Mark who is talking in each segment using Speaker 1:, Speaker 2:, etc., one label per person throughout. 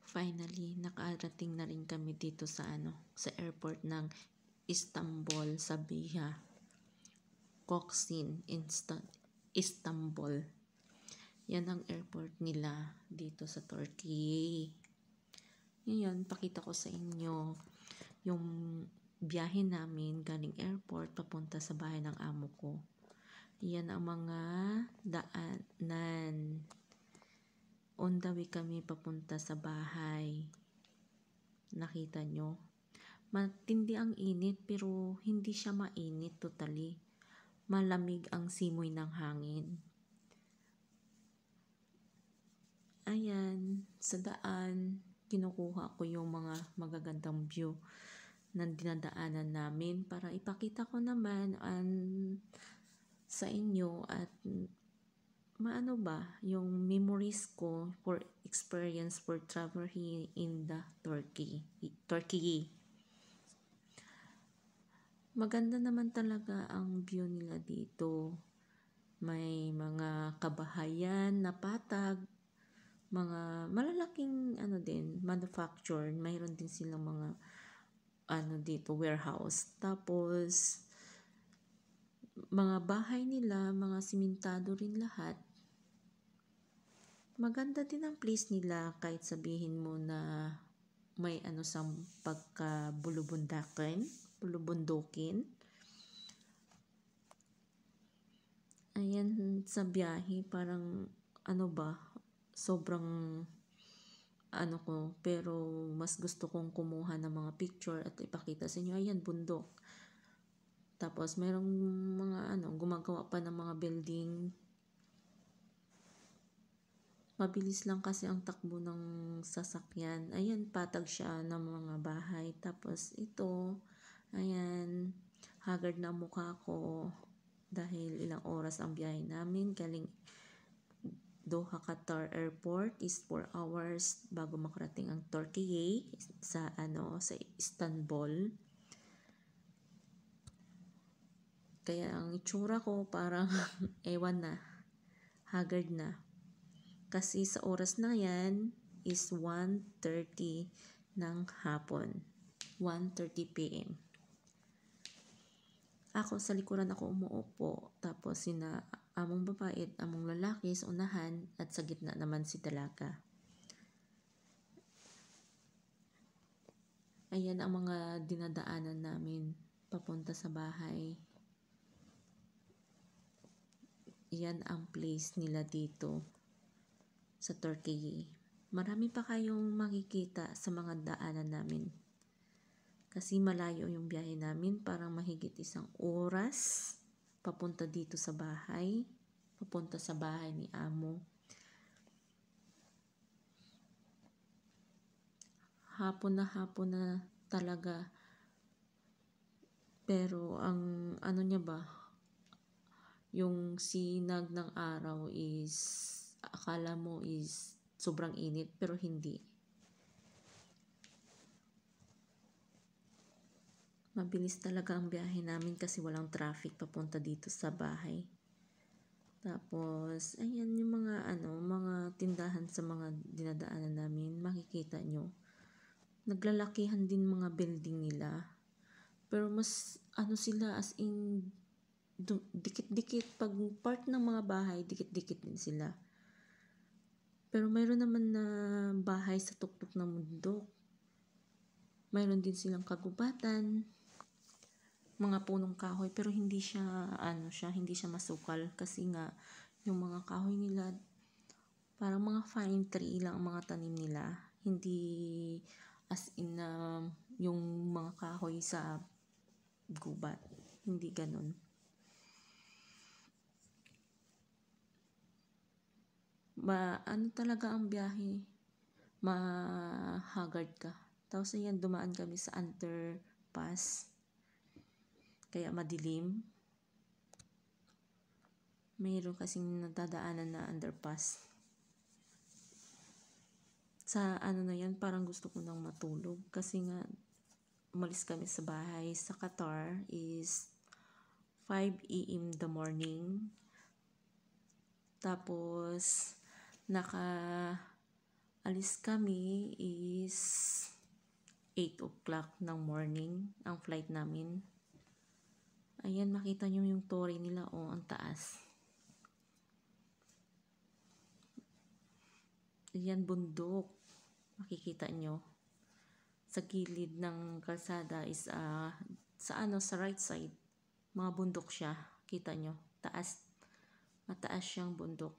Speaker 1: Finally, nakarating na rin kami dito sa sa airport ng Istanbul, Sabiha, Koksin, Istanbul. Yan ang airport nila dito sa Turkey. Ngayon, pakita ko sa inyo yung biyahe namin galing airport papunta sa bahay ng amo ko. Yan ang mga daanan. On the way kami papunta sa bahay. Nakita nyo? Matindi ang init pero hindi siya mainit totally. Malamig ang simoy ng hangin. Ayan, sa daan, kinukuha ko yung mga magagandang view ng dinadaanan namin para ipakita ko naman sa inyo at maano ba yung memories ko for experience for travel here in the Turkey. Maganda naman talaga ang view nila dito. May mga kabahayan na patag, mga malalaking din, manufactured. Mayroon din silang mga dito, warehouse. Tapos mga bahay nila, mga simentado rin lahat. Maganda din ang place nila kahit sabihin mo na may sa pagka-bulubundukin. Ayan, sa biyahe parang sobrang ko, pero mas gusto kong kumuha ng mga picture at ipakita sa inyo. Ayan, bundok. Tapos merong mga gumagawa pa ng mga building. Mabilis lang kasi ang takbo ng sasakyan. Ayan, patag siya ng mga bahay. Tapos ito, ayan, haggard na mukha ko dahil ilang oras ang biyahe namin. Galing Doha, Qatar Airport is 4 hours bago makarating ang Turkey sa Istanbul. Kaya ang itsura ko parang ewan na, haggard na. Kasi sa oras na yan is 1:30 ng hapon. 1:30 p.m. Ako sa likuran ako umuupo. Tapos sina among babae at among lalaki sa unahan at sa gitna naman si dalaga. Ayan ang mga dinadaanan namin papunta sa bahay. Yan ang place nila dito sa Turkey. Marami pa kayong makikita sa mga daanan namin. Kasi malayo yung biyahe namin, parang mahigit 1 oras papunta dito sa bahay. Papunta sa bahay ni amo. Hapon na talaga. Pero ang niya ba, yung sinag ng araw is akala mo is sobrang init pero hindi. Mabilis talaga ang biyahe namin kasi walang traffic papunta dito sa bahay. Tapos ayan yung mga mga tindahan sa mga dinadaanan namin, makikita nyo. Naglalakihan din mga building nila. Pero mas sila as in dikit-dikit. Pag part ng mga bahay, dikit-dikit din sila. Pero mayroon naman na bahay sa tuktok ng bundok. Mayroon din silang kagubatan, mga punong kahoy, pero hindi siya hindi siya masukal kasi nga yung mga kahoy nila parang mga fine tree lang ang mga tanim nila. Hindi as in yung mga kahoy sa gubat. Hindi ganun. Talaga ang biyahe, mahagard ka. Tapos ayan, dumaan kami sa underpass, kaya madilim. Mayroon kasing nadadaanan na underpass. Sa na yan, parang gusto ko nang matulog kasi nga umalis kami sa bahay sa Qatar is 5 a.m. the morning. Tapos alis kami is 8 o'clock ng morning ang flight namin. Ayan, makita nyo yung torre nila, oh, ang taas. Ayan, bundok. Makikita nyo. Sa gilid ng kalsada is, sa right side, mga bundok siya. Kita nyo, taas. Mataas siyang bundok.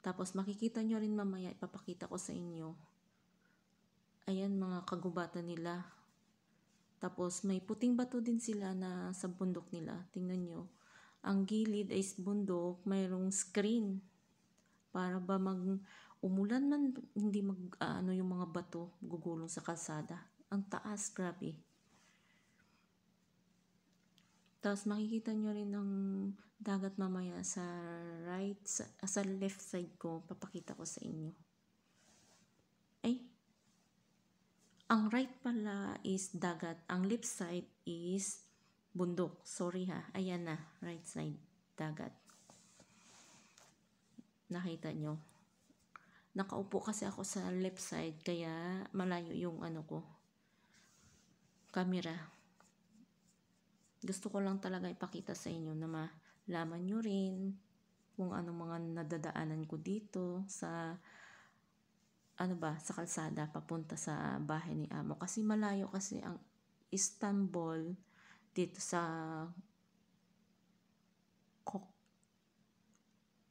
Speaker 1: Tapos makikita nyo rin mamaya, ipapakita ko sa inyo. Ayan, mga kagubatan nila. Tapos may puting bato din sila na sa bundok nila. Tingnan nyo. Ang gilid is bundok, mayroong screen. Para ba umulan man, hindi yung mga bato gugulong sa kalsada. Ang taas, grabe. Tapos makikita nyo rin ang dagat mamaya sa sa left side ko. Papakita ko sa inyo. Ay, ang right pala is dagat. Ang left side is bundok. Sorry ha. Ayan na. Right side. Dagat. Nakita nyo. Nakaupo kasi ako sa left side. Kaya malayo yung camera. Gusto ko lang talaga ipakita sa inyo na malaman nyo rin kung ano mga nadadaanan ko dito sa sa kalsada papunta sa bahay ni Amo. Kasi malayo kasi ang Istanbul dito sa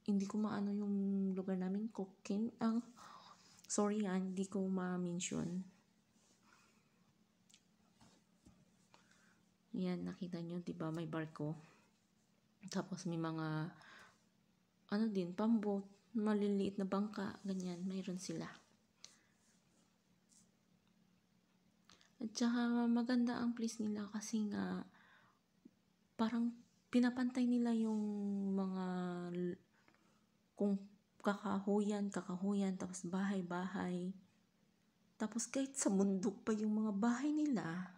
Speaker 1: hindi ko maano yung lugar namin, Kokin. Sorry hindi ko ma-mention. Yan, nakita nyo, diba, may barko. Tapos may mga pambot, maliliit na bangka, ganyan, mayroon sila. At saka maganda ang place nila kasi nga parang pinapantay nila yung mga kung kakahuyan, tapos bahay. Tapos kahit sa bundok pa yung mga bahay nila,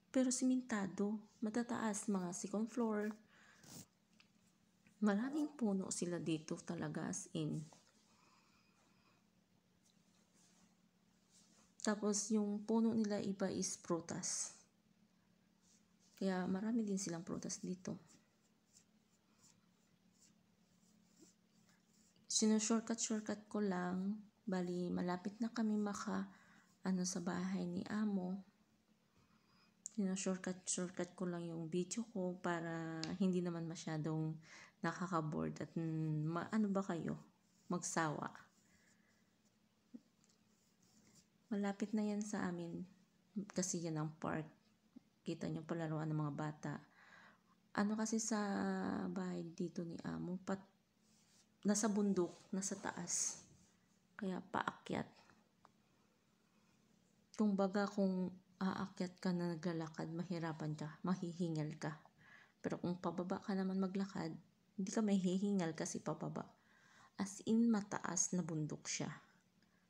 Speaker 1: pero simentado, matataas, mga second floor. Maraming puno sila dito talaga, as in. Tapos yung puno nila iba is prutas. Kaya marami din silang prutas dito. Shortcut ko lang. Bali, malapit na kami sa bahay ni Amo. Shortcut ko lang yung video ko para hindi naman masyadong nakaka-board at ba kayo? Magsawa. Malapit na yan sa amin kasi yan ang park. Kita nyo palaruan ng mga bata. Kasi sa bahay dito ni Amo, nasa bundok, nasa taas. Kaya paakyat. Kung aakyat ka na naglalakad, mahirapan ka, mahihingal ka. Pero kung pababa ka naman maglakad, hindi ka mahihingal kasi pababa. As in, mataas na bundok siya.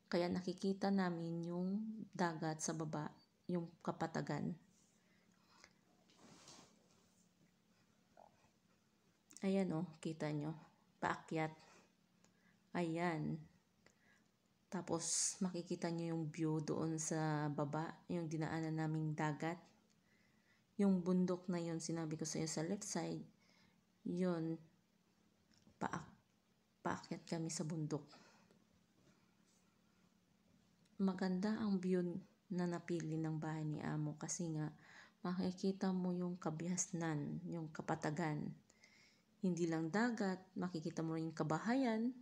Speaker 1: Kaya nakikita namin yung dagat sa baba, yung kapatagan. Ayan kita nyo. Paakyat. Ayan. Tapos makikita nyo yung view doon sa baba, yung dinaanan naming dagat. Yung bundok na yun, sinabi ko sa iyo sa left side, yun, paakyat kami sa bundok. Maganda ang view na napili ng bahay ni Amo kasi nga makikita mo yung kabihasnan, yung kapatagan. Hindi lang dagat, makikita mo rin yung kabahayan,